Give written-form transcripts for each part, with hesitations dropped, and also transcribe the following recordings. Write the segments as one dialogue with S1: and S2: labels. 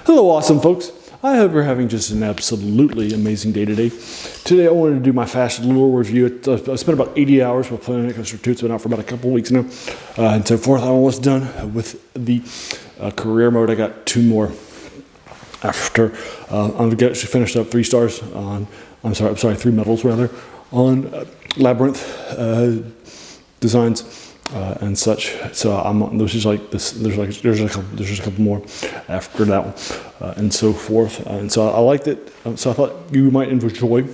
S1: Hello, awesome folks. I hope you're having just an absolutely amazing day today. Today I wanted to do my fast little review. I spent about 80 hours with Planet Coaster 2. It's been out for about a couple of weeks now. And so forth, I'm almost done with the career mode. I got two more after. I've actually finished up 3 stars on, I'm sorry, 3 medals rather, on Labyrinth designs. And such. So there's just like this. There's a couple more after that one, and so forth. And so I liked it. So I thought you might enjoy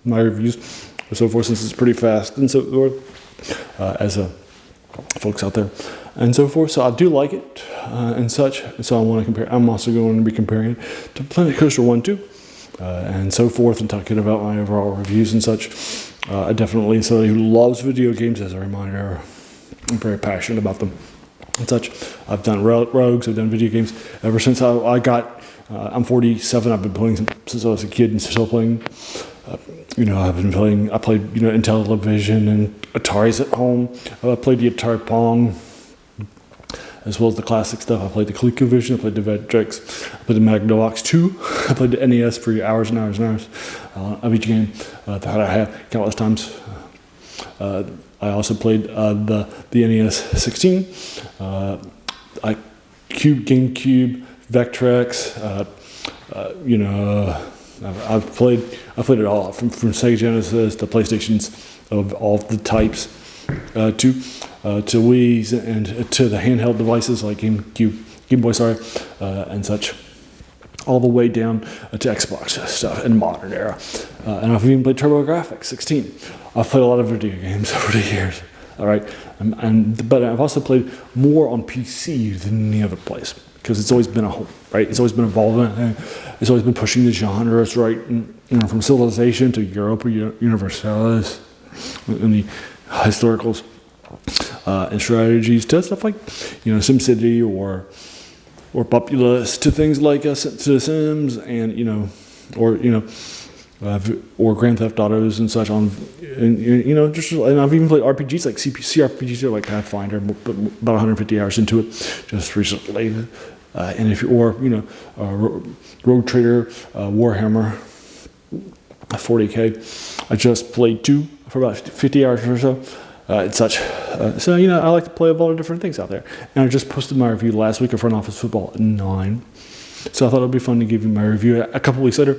S1: my reviews, and so forth, since it's pretty fast and so forth. As folks out there, and so forth. So I do like it and such. So I want to compare. I'm also going to be comparing it to Planet Coaster 1, 2, and so forth, and talking about my overall reviews and such. I definitely somebody who loves video games, as a reminder. I'm very passionate about them and such. I've done rogues, I've done video games ever since I got, I'm 47, I've been playing since I was a kid and still playing. I've been playing, I played, Intellivision and Ataris at home. I played the Atari Pong, as well as the classic stuff. I played the ColecoVision, I played the Vectrex, I played the Magnavox 2, I played the NES for hours and hours and hours of each game that I have countless times. I also played the NES 16, GameCube, Vectrex. I've played it all from Sega Genesis to PlayStations of all the types, to Wii's and to the handheld devices like Game Boy, and such, all the way down to Xbox stuff in modern era. And I've even played TurboGrafx 16. I've played a lot of video games over the years, all right? But I've also played more on PC than any other place, because it's always been a home, right? It's always been evolving. It's always been pushing the genres, right? From Civilization to Europa Universalis, and the historicals and strategies, to stuff like, SimCity or Populous, to things like to Sims and or Grand Theft Autos and such and I've even played RPGs like CRPGs like Pathfinder, but about 150 hours into it just recently. And if Rogue Trader, Warhammer 40K, I just played 2 for about 50 hours or so. And such. I like to play a lot of different things out there. And I just posted my review last week of Front Office Football 9. So I thought it would be fun to give you my review a couple weeks later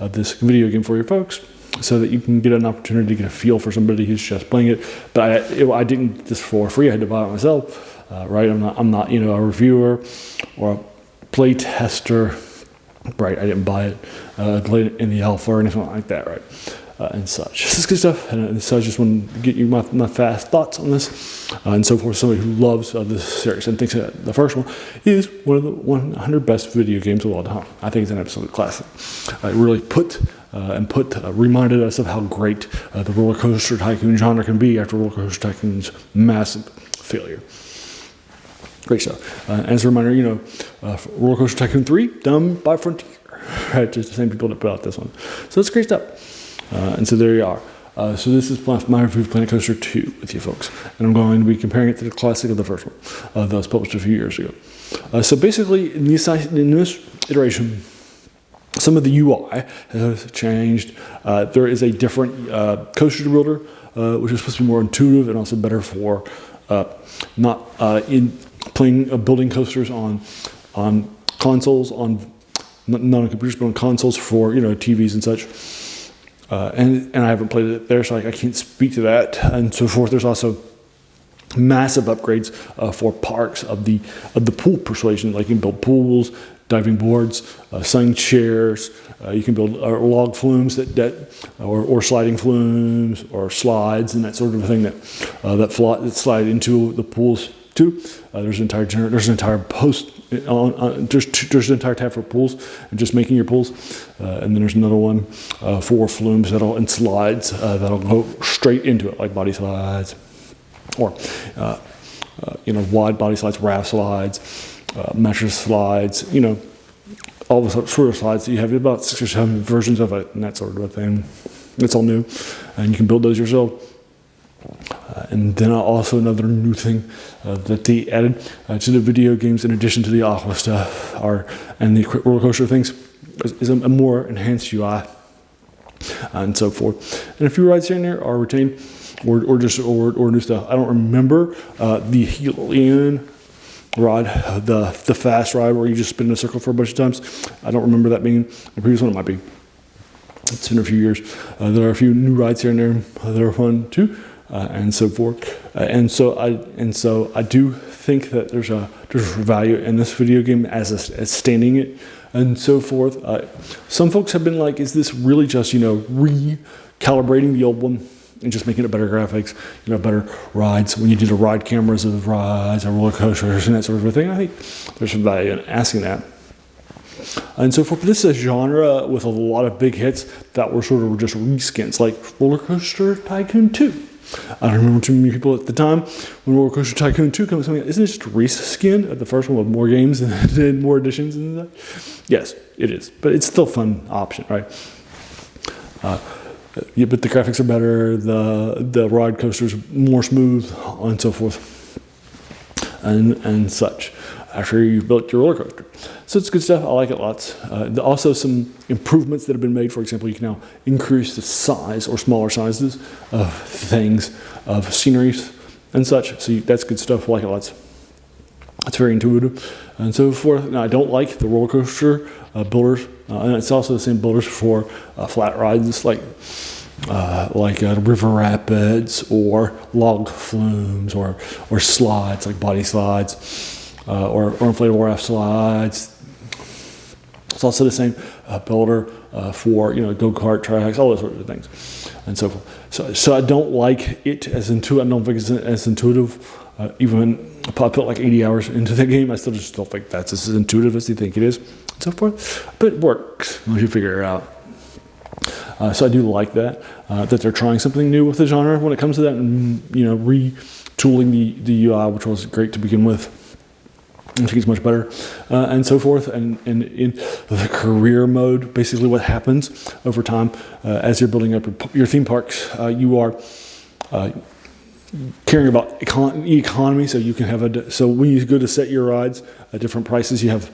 S1: of this video game for your folks, so that you can get an opportunity to get a feel for somebody who's just playing it. But I didn't get this for free. I had to buy it myself, right? I'm not a reviewer or a play tester, right? I didn't buy it, play it in the alpha or anything like that, right? And such. This is good stuff, and so I just want to get you my fast thoughts on this, and so forth. Somebody who loves this series and thinks that the first one is one of the 100 best video games of all time. I think it's an absolute classic. It really reminded us of how great the roller coaster tycoon genre can be after Roller Coaster Tycoon's massive failure. Great stuff. As a reminder, Roller Coaster Tycoon 3 done by Frontier, right? Just the same people that put out this one. So it's great stuff. And so there you are. So this is my review of Planet Coaster 2 with you folks. And I'm going to be comparing it to the classic of the first one that was published a few years ago. So basically, in this iteration, some of the UI has changed. There is a different coaster builder, which is supposed to be more intuitive and also better for not in building coasters on consoles, not on computers, but on consoles for TVs and such. And I haven't played it there, so I can't speak to that, and so forth. There's also massive upgrades for parks of the pool persuasion. Like you can build pools, diving boards, sun chairs. You can build log flumes or sliding flumes or slides and that sort of thing that slide into the pools too. There's an entire post. There's an entire tab for pools and just making your pools, and then there's another one for flumes and slides that'll go straight into it, like body slides, or wide body slides, raft slides, mattress slides, all the sort of slides that you have. About 6 or 7 versions of it and that sort of a thing. It's all new, and you can build those yourself. And then also another new thing that they added to the video games, in addition to the Aqua stuff, and the roller coaster things, is a more enhanced UI and so forth. And a few rides here and there are retained, or new stuff. I don't remember the Helion ride, the fast ride where you just spin in a circle for a bunch of times. I don't remember that being the previous one. It might be. It's been a few years. There are a few new rides here and there that are fun too, and so forth. And so I do think that there's value in this video game as standing it and so forth. Some folks have been like, is this really just recalibrating the old one and just making it better graphics, better rides when you do the ride cameras of rides or roller coasters and that sort of thing? I think there's some value in asking that. And so forth. But this is a genre with a lot of big hits that were sort of just reskins, like Roller Coaster Tycoon 2. I don't remember too many people at the time when Roller Coaster Tycoon 2 comes. Isn't it just a reskin of the first one with more games and more additions and that? Yes, it is. But it's still a fun option, right? Yeah, but the graphics are better, the ride coaster's more smooth, and so forth, and such, after you've built your roller coaster. So it's good stuff. I like it lots. Also some improvements that have been made. For example, you can now increase the size or smaller sizes of things, of sceneries and such. So that's good stuff. I like it lots. It's very intuitive and so forth. Now, I don't like the roller coaster builders, and it's also the same builders for flat rides like river rapids or log flumes or slides like body slides or inflatable raft slides. It's also the same builder for go-kart tracks, all those sorts of things, and so forth. So I don't like it as intuitive. I don't think it's as intuitive. Even if I put like 80 hours into the game, I still just don't think that's as intuitive as you think it is, and so forth. But it works once you figure it out. So I do like that they're trying something new with the genre when it comes to that, and retooling the UI, which was great to begin with. I think it's much better, and so forth. And in the career mode, basically what happens over time as you're building up your theme parks, you are caring about economy. So you can have so when you go to set your rides at different prices, you have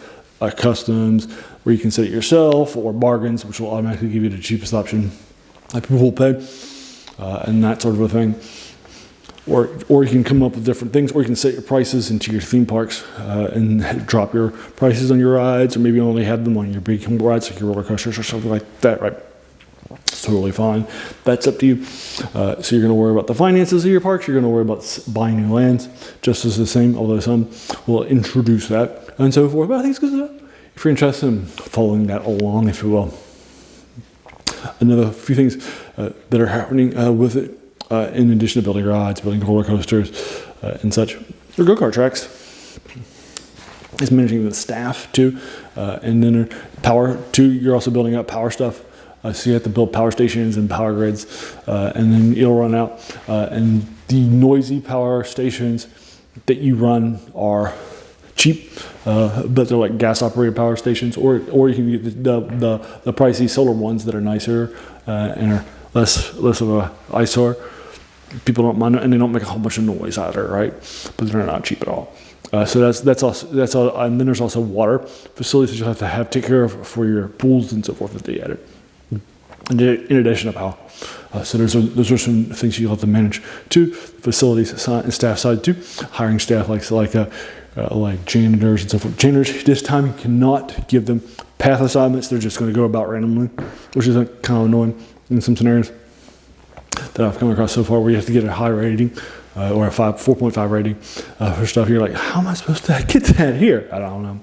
S1: customs where you can set it yourself, or bargains, which will automatically give you the cheapest option that people will pay, and that sort of a thing. Or you can come up with different things, or you can set your prices into your theme parks and drop your prices on your rides, or maybe only have them on your big rides like your roller coasters or something like that, right? It's totally fine. That's up to you. So you're going to worry about the finances of your parks. You're going to worry about buying new lands, just as the same, although some will introduce that and so forth. But I think it's good if you're interested in following that along, if you will. Another few things that are happening with it, in addition to building rides, building roller coasters, and such, or go-kart tracks, is managing the staff too, and then power too. You're also building up power stuff, so you have to build power stations and power grids, and then it'll run out. And the noisy power stations that you run are cheap, but they're like gas-operated power stations, or you can get the pricey solar ones that are nicer and are less of a eyesore. People don't mind, and they don't make a whole bunch of noise either, right? But they're not cheap at all. So that's all. And then there's also water facilities that you have to take care of for your pools and so forth that they added. In addition to power, so those are some things you have to manage too. Facilities and staff side too. Hiring staff like janitors and so forth. Janitors this time you cannot give them path assignments. They're just going to go about randomly, which is kind of annoying in some scenarios that I've come across so far, where you have to get a high rating or a 4.5 rating for stuff. You're like, how am I supposed to get that here? I don't know.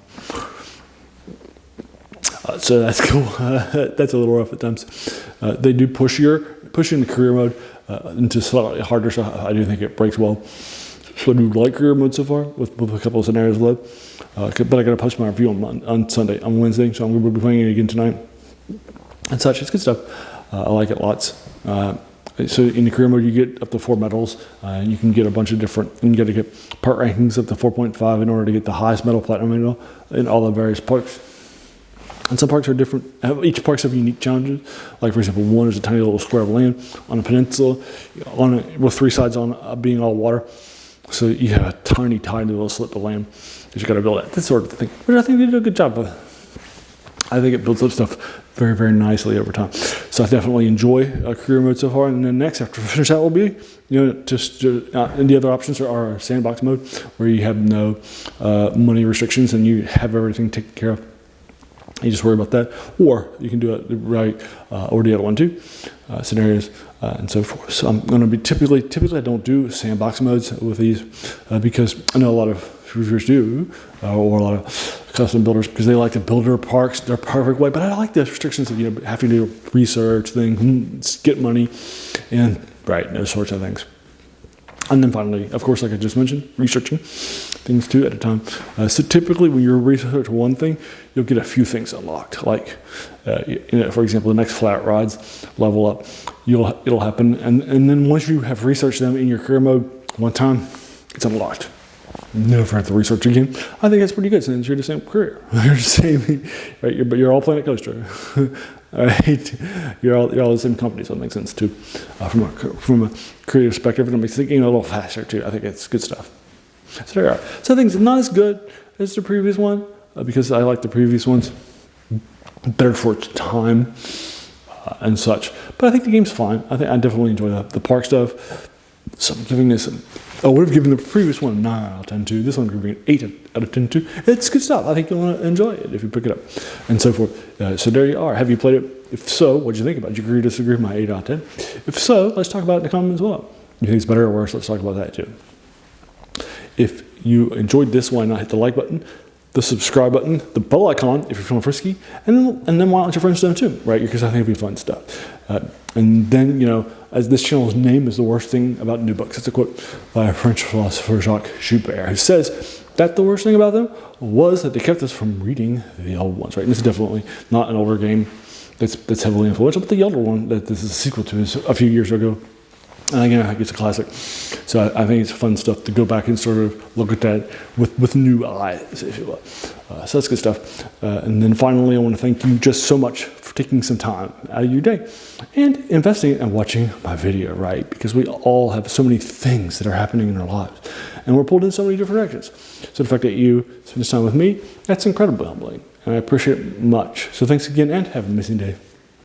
S1: So that's cool. That's a little rough at times. They do push you into career mode into slightly harder stuff. I do think it breaks well. So I do like career mode so far with a couple of scenarios left. But I got to post my review on Wednesday, so I'm going to be playing it again tonight and such. It's good stuff. I like it lots. So in the career mode, you get up to 4 medals. You can get a bunch of different, and you got to get part rankings up to 4.5 in order to get the highest medal, platinum medal, in all the various parts. And some parks are different. Each parks have unique challenges. Like, for example, one is a tiny little square of land on a peninsula with 3 sides on being all water. So you have a tiny, tiny little slip of land that you got to build at. This sort of thing. But I think they did a good job of it. I think it builds up stuff very, very nicely over time. So I definitely enjoy career mode so far. And then next, after we finish that, will be, and the other options are sandbox mode, where you have no money restrictions and you have everything taken care of. You just worry about that, or you can do it right, or the other one too, scenarios and so forth. So I'm going to be typically I don't do sandbox modes with these because I know a lot of reviewers do, or a lot of custom builders, because they like to build their parks their perfect way. But I like the restrictions of having to do research things, get money, and those sorts of things. And then finally, of course, like I just mentioned, researching things too at a time. So typically when you research one thing, you'll get a few things unlocked. Like, for example, the next flat rides level up, it'll happen. And then once you have researched them in your career mode one time, it's unlocked. Never have to research again. I think that's pretty good since you're the same career. You're the same, right? But you're all Planet Coaster. Right? You're all the same company, so it makes sense too. From a creative perspective, and it makes thinking a little faster too. I think it's good stuff. So there you are. So things not as good as the previous one, because I like the previous ones better for its time and such. But I think the game's fine. I definitely enjoy the park stuff. So I'm giving this. I would have given the previous one a 9 out of 10 too. This one I'm giving it 8 out of 10 too. It's good stuff. I think you'll enjoy it if you pick it up, and so forth. So there you are. Have you played it? If so, what do you think about it? Do you agree or disagree with my 8 out of 10? If so, let's talk about it in the comments below. You think it's better or worse? Let's talk about that too. If you enjoyed this, why not hit the like button, the subscribe button, the bell icon if you're feeling frisky, and then why not let your friends know too, right? Because I think it'll be fun stuff. And then, as this channel's name is the worst thing about new books. It's a quote by a French philosopher, Jacques Joubert, who says that the worst thing about them was that they kept us from reading the old ones, right? And this is definitely not an older game that's heavily influential, but the older one that this is a sequel to is a few years ago. And again, I think it's a classic. So I think it's fun stuff to go back and sort of look at that with new eyes, if you will. So that's good stuff. And then finally, I want to thank you just so much for taking some time out of your day and investing and watching my video, right? Because we all have so many things that are happening in our lives, and we're pulled in so many different directions. So the fact that you spend this time with me, that's incredibly humbling, and I appreciate it much. So thanks again, and have an amazing day.